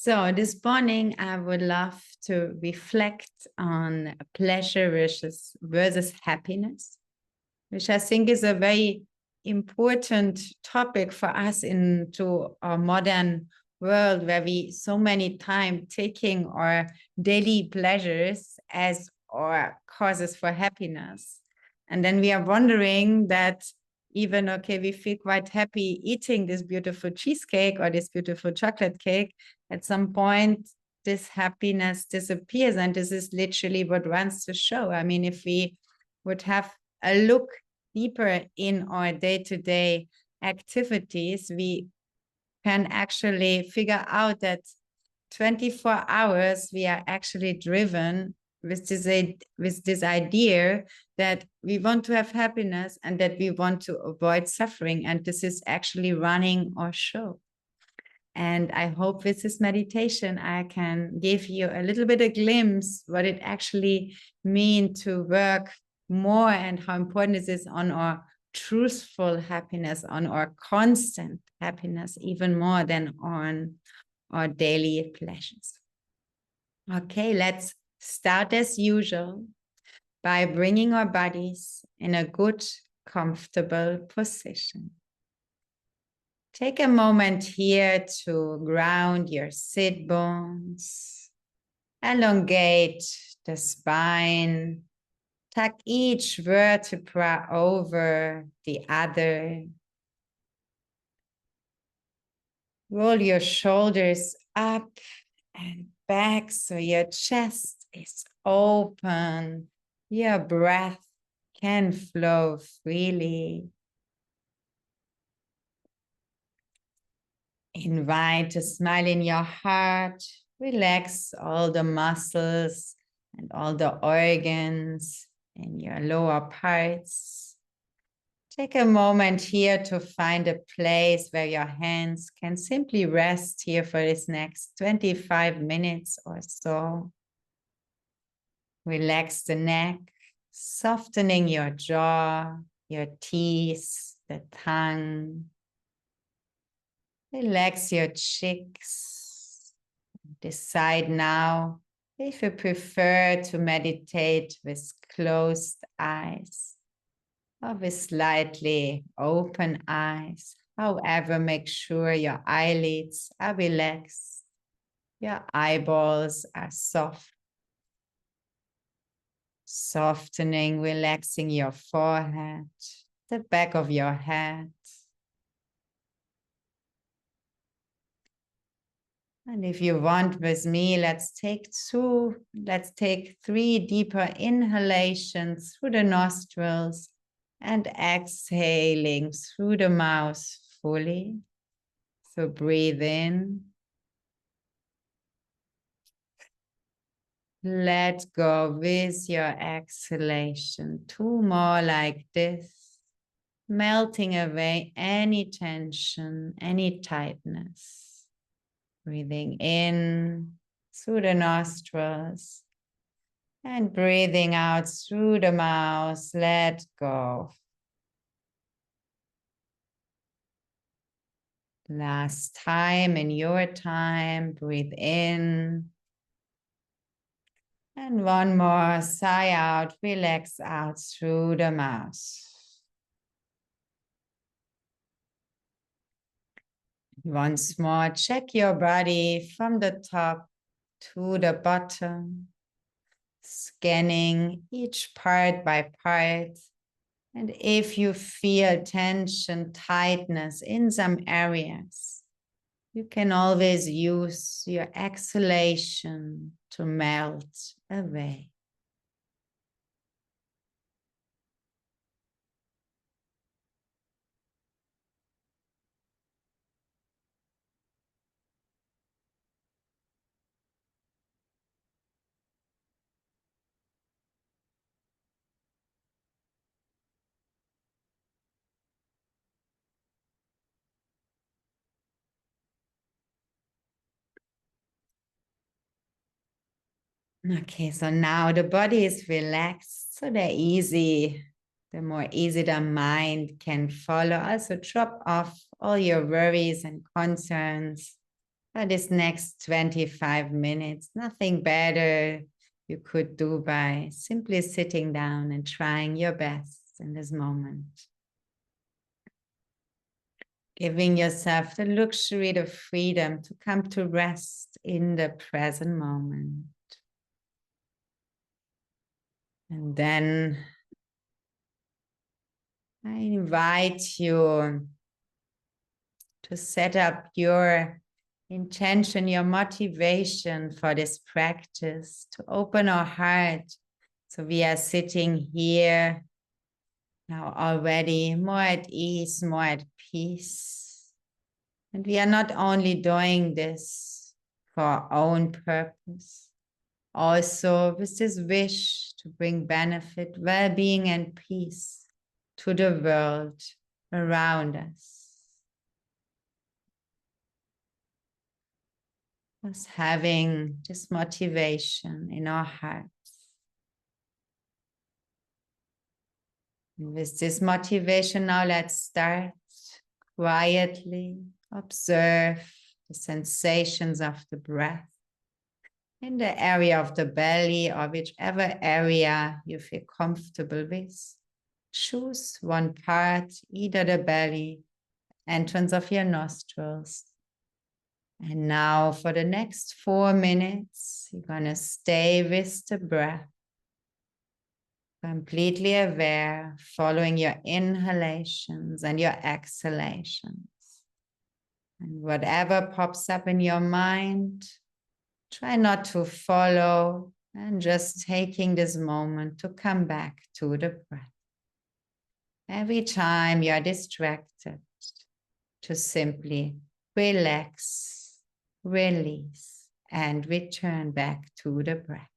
So this morning, I would love to reflect on pleasure versus happiness, which I think is a very important topic for us into our modern world, where we so many time taking our daily pleasures as our causes for happiness. And then we are wondering that even, okay, we feel quite happy eating this beautiful cheesecake or this beautiful chocolate cake. At some point, this happiness disappears. And this is literally what runs the show. I mean, if we would have a look deeper in our day-to-day activities, we can actually figure out that 24 hours we are actually driven with this idea that we want to have happiness and that we want to avoid suffering. And this is actually running our show. And I hope with this meditation, I can give you a little bit of glimpse what it actually means to work more and how important it is on our truthful happiness, on our constant happiness, even more than on our daily pleasures. Okay, let's start as usual by bringing our bodies in a good, comfortable position. Take a moment here to ground your sit bones, elongate the spine, tuck each vertebra over the other. Roll your shoulders up and back so your chest is open. Your breath can flow freely. Invite a smile in your heart. Relax all the muscles and all the organs in your lower parts. Take a moment here to find a place where your hands can simply rest here for this next 25 minutes or so. Relax the neck, softening your jaw, your teeth, the tongue. Relax your cheeks. Decide now if you prefer to meditate with closed eyes or with slightly open eyes. However, make sure your eyelids are relaxed. Your eyeballs are soft. Softening, relaxing your forehead, the back of your head. And if you want with me, let's take 3 deeper inhalations through the nostrils and exhaling through the mouth fully. So breathe in. Let go with your exhalation. 2 more like this, melting away any tension, any tightness. Breathing in through the nostrils and breathing out through the mouth. Let go. Last time in your time, breathe in. And one more, sigh out, relax out through the mouth. Once more, check your body from the top to the bottom, scanning each part by part. And if you feel tension, tightness in some areas, you can always use your exhalation to melt away. Okay, so now the body is relaxed, so they're easy. The more easy the mind can follow. Also drop off all your worries and concerns. for this next 25 minutes. Nothing better you could do by simply sitting down and trying your best in this moment. Giving yourself the luxury, the freedom to come to rest in the present moment. And then I invite you to set up your intention, your motivation for this practice, to open our heart. So we are sitting here now already more at ease, more at peace. And we are not only doing this for our own purpose, also with this wish to bring benefit, well-being, and peace to the world around us. Just having this motivation in our hearts. And with this motivation, now let's start quietly. Observe the sensations of the breath in the area of the belly or whichever area you feel comfortable with. Choose one part, either the belly, entrance of your nostrils. And now for the next 4 minutes, you're going to stay with the breath, completely aware, following your inhalations and your exhalations. And whatever pops up in your mind, try not to follow, and just taking this moment to come back to the breath. Every time you are distracted, to simply relax, release, and return back to the breath.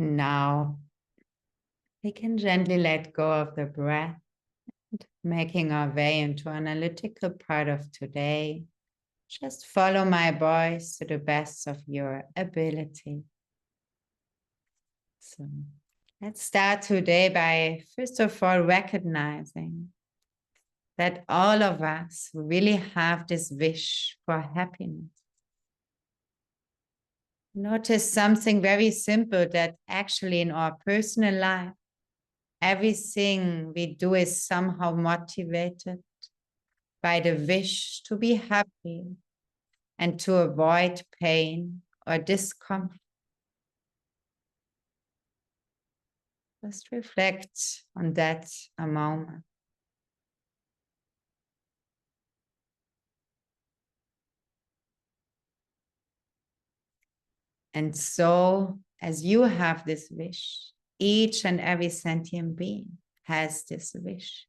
Now we can gently let go of the breath, making our way into analytical part of today. Just follow my voice to the best of your ability. So let's start today by, first of all, recognizing that all of us really have this wish for happiness. Notice something very simple, that actually in our personal life, everything we do is somehow motivated by the wish to be happy and to avoid pain or discomfort. Just reflect on that a moment. And so, as you have this wish, each and every sentient being has this wish.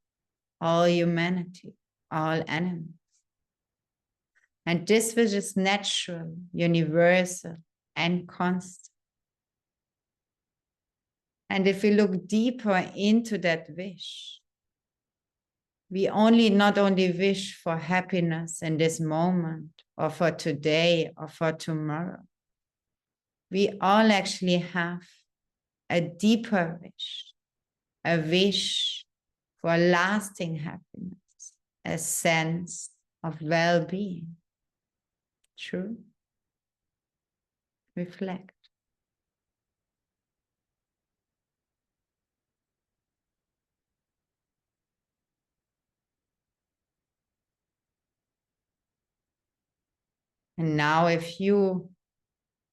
All humanity, all animals. And this wish is natural, universal, and constant. And if we look deeper into that wish, we not only wish for happiness in this moment, or for today, or for tomorrow. We all actually have a deeper wish, a wish for lasting happiness, a sense of well-being. True? Reflect. And now if you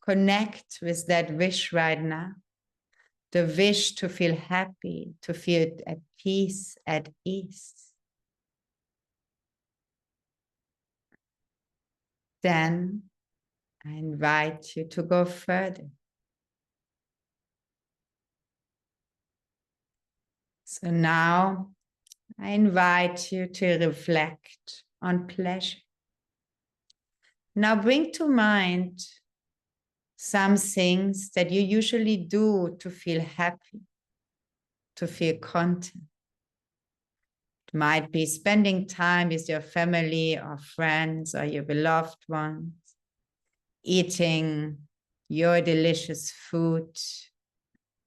connect with that wish right now, the wish to feel happy, to feel at peace, at ease, then I invite you to go further. So now I invite you to reflect on pleasure. Now bring to mind some things that you usually do to feel happy, to feel content. It might be spending time with your family or friends or your beloved ones, eating your delicious food,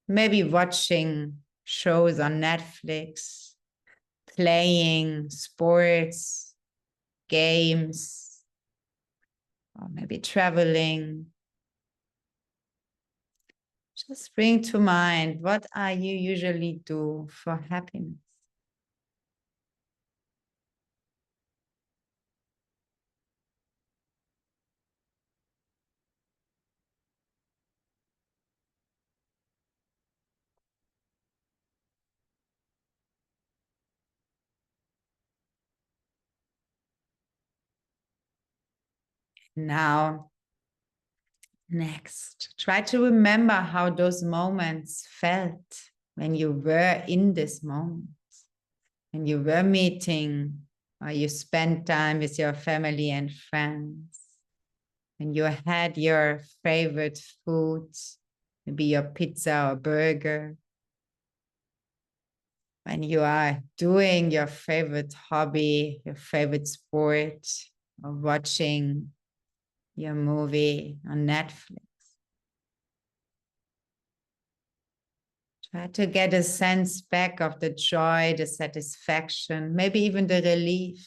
maybe watching shows on Netflix, playing sports, games, or maybe traveling. Just bring to mind, what are you usually do for happiness? Now, next, try to remember how those moments felt when you were in this moment, when you were meeting or you spent time with your family and friends, when you had your favorite food, maybe your pizza or burger, when you are doing your favorite hobby, your favorite sport, or watching your movie on Netflix. Try to get a sense back of the joy, the satisfaction, maybe even the relief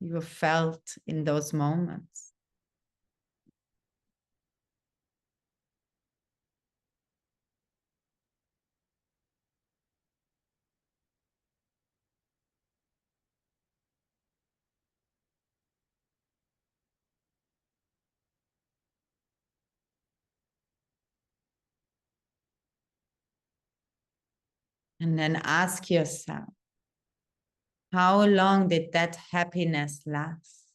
you felt in those moments. And then ask yourself, how long did that happiness last?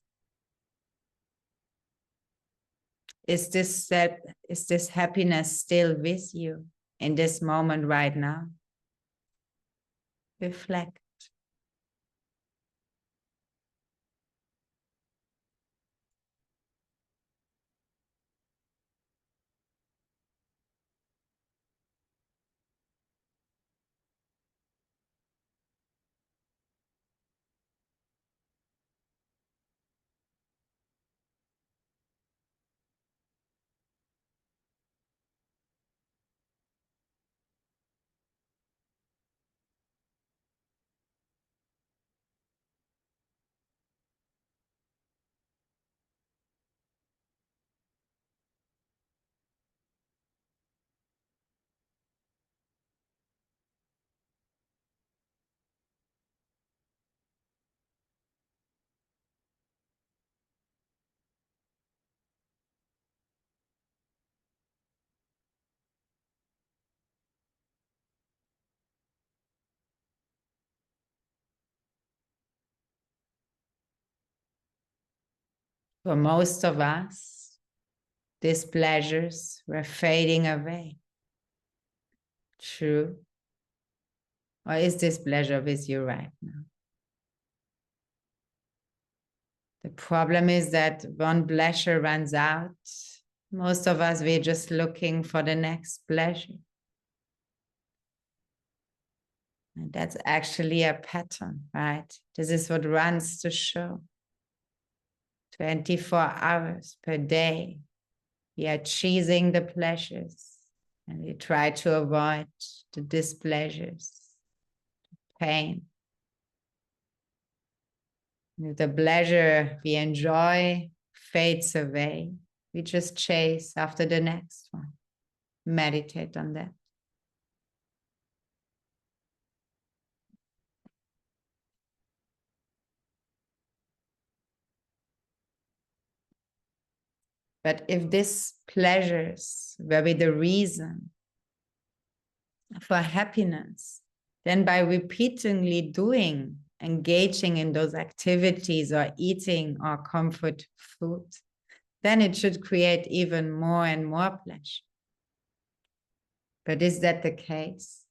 Is this happiness still with you in this moment right now? Reflect. For most of us, these pleasures were fading away. True. Or is this pleasure with you right now? The problem is that one pleasure runs out. Most of us, we're just looking for the next pleasure. And that's actually a pattern, right? This is what runs the show. 24 hours per day, we are chasing the pleasures and we try to avoid the displeasures, pain. If the pleasure we enjoy fades away, we just chase after the next one. Meditate on that. But if these pleasures were the reason for happiness, then by repeatedly doing, engaging in those activities or eating our comfort food, then it should create even more and more pleasure. But is that the case?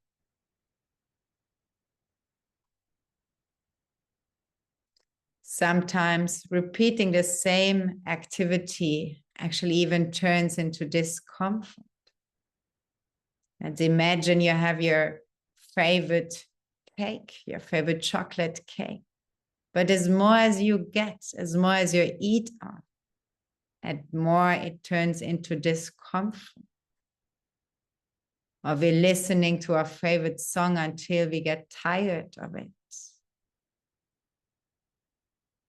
Sometimes repeating the same activity actually even turns into discomfort. And imagine you have your favorite cake, your favorite chocolate cake. But as more as you get, as more as you eat of, and more it turns into discomfort. Or we're listening to our favorite song until we get tired of it.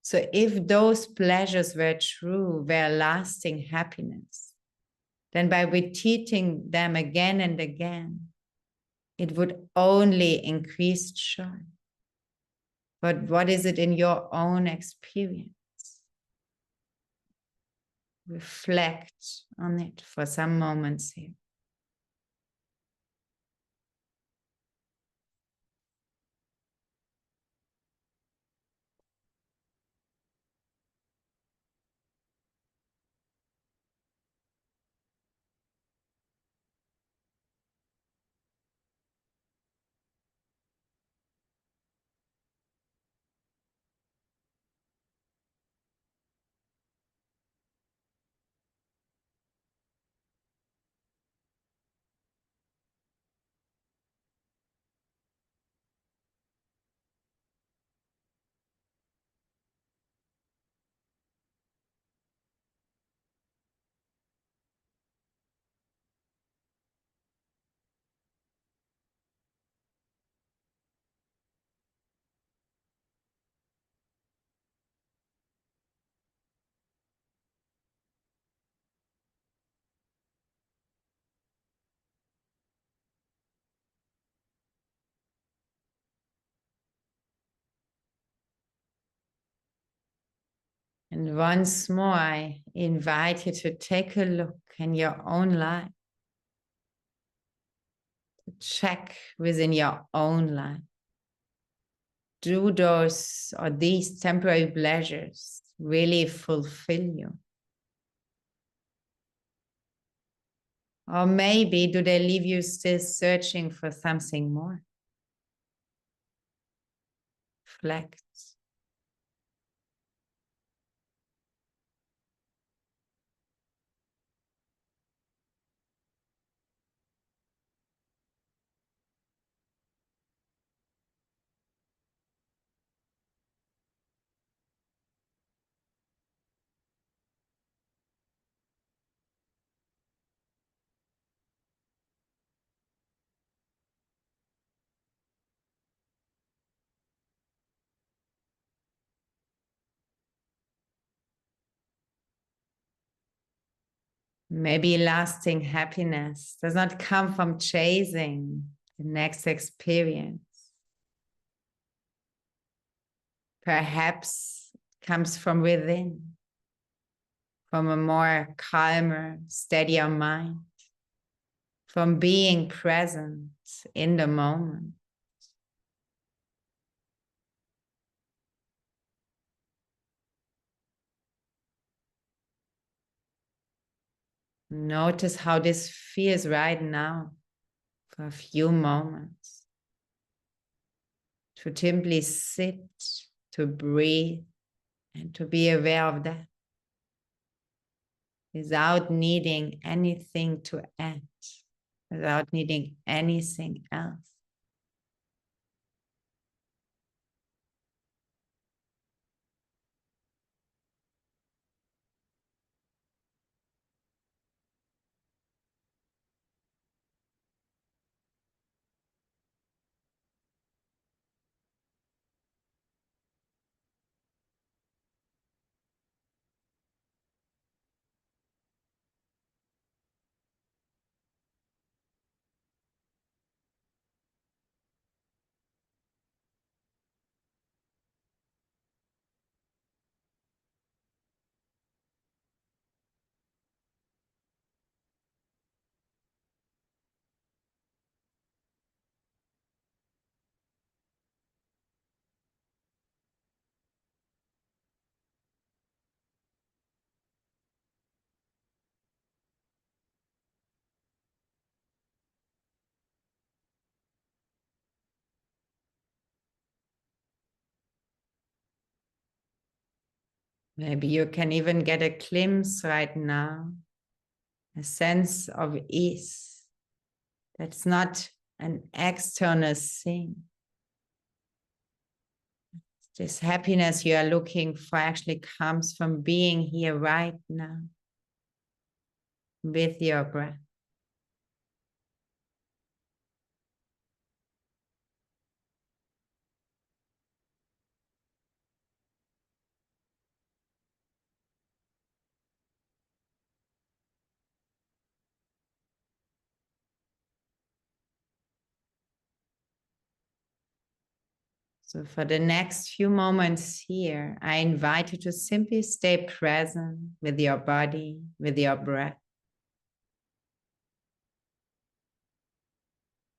So if those pleasures were true, were lasting happiness, then by repeating them again and again, it would only increase joy. But what is it in your own experience? Reflect on it for some moments here. And once more, I invite you to take a look in your own life, to check within your own life. Do those or these temporary pleasures really fulfill you? Or maybe do they leave you still searching for something more? Reflect. Maybe lasting happiness does not come from chasing the next experience. Perhaps it comes from within, from a more calmer, steadier mind, from being present in the moment. Notice how this feels right now for a few moments. To simply sit, to breathe, and to be aware of that without needing anything to add, without needing anything else. Maybe you can even get a glimpse right now, a sense of ease. That's not an external thing. This happiness you are looking for actually comes from being here right now with your breath. So for the next few moments here, I invite you to simply stay present with your body, with your breath.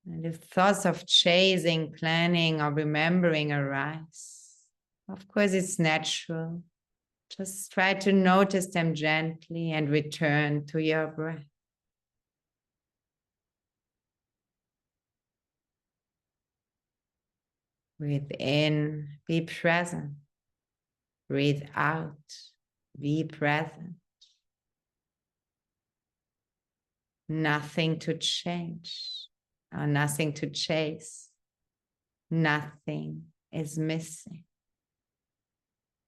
And if thoughts of chasing, planning, or remembering arise, of course, it's natural. Just try to notice them gently and return to your breath. Breathe in, be present. Breathe out, be present. Nothing to change or nothing to chase. Nothing is missing.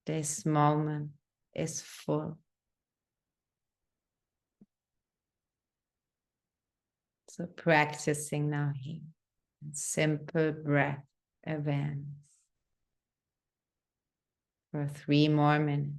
This moment is full. So practicing now here. Simple breath awareness for 3 more minutes.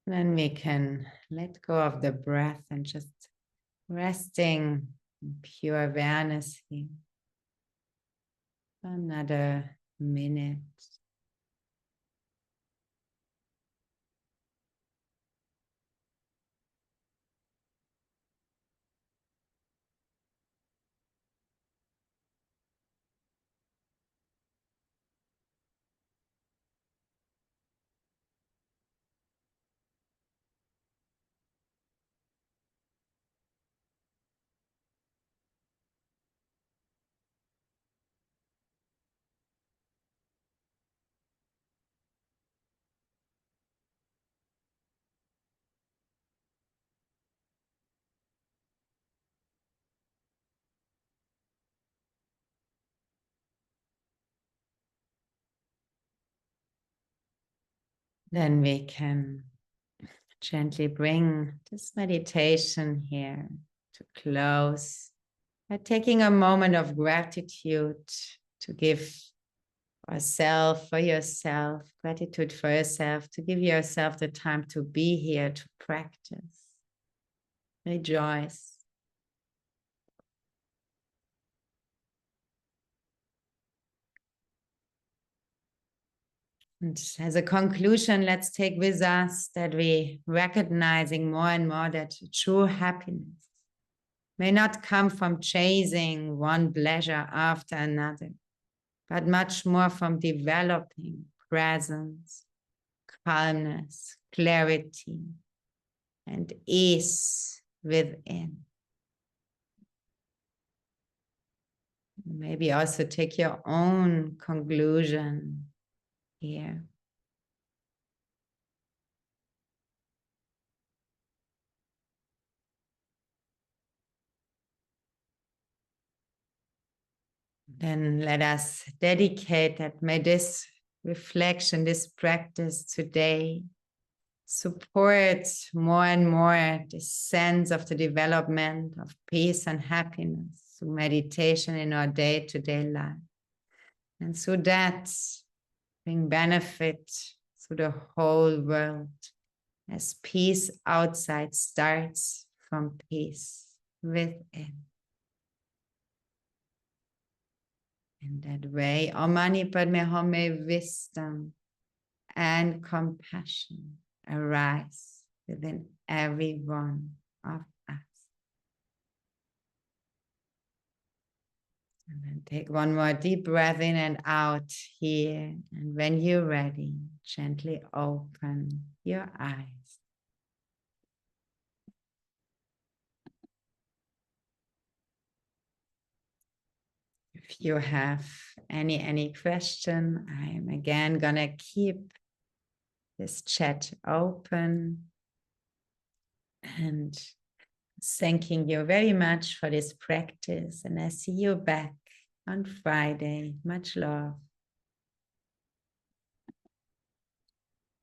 Then we can let go of the breath and just resting in pure awareness here. Another minute. Then we can gently bring this meditation here to close by taking a moment of gratitude to give ourselves, for yourself, gratitude for yourself, to give yourself the time to be here, to practice, rejoice. And as a conclusion, let's take with us that we recognizing more and more that true happiness may not come from chasing one pleasure after another, but much more from developing presence, calmness, clarity, and ease within. Maybe also take your own conclusion here. Then let us dedicate that. May this reflection, this practice today support more and more the sense of the development of peace and happiness through meditation in our day-to-day life. And through that, bring benefit to the whole world as peace outside starts from peace within. In that way, Om Mani Padme Hum, may wisdom and compassion arise within every one of us. And then take one more deep breath in and out here. And when you're ready, gently open your eyes. If you have any question, I'm again gonna keep this chat open. And thanking you very much for this practice. And I see you back on Friday. Much love.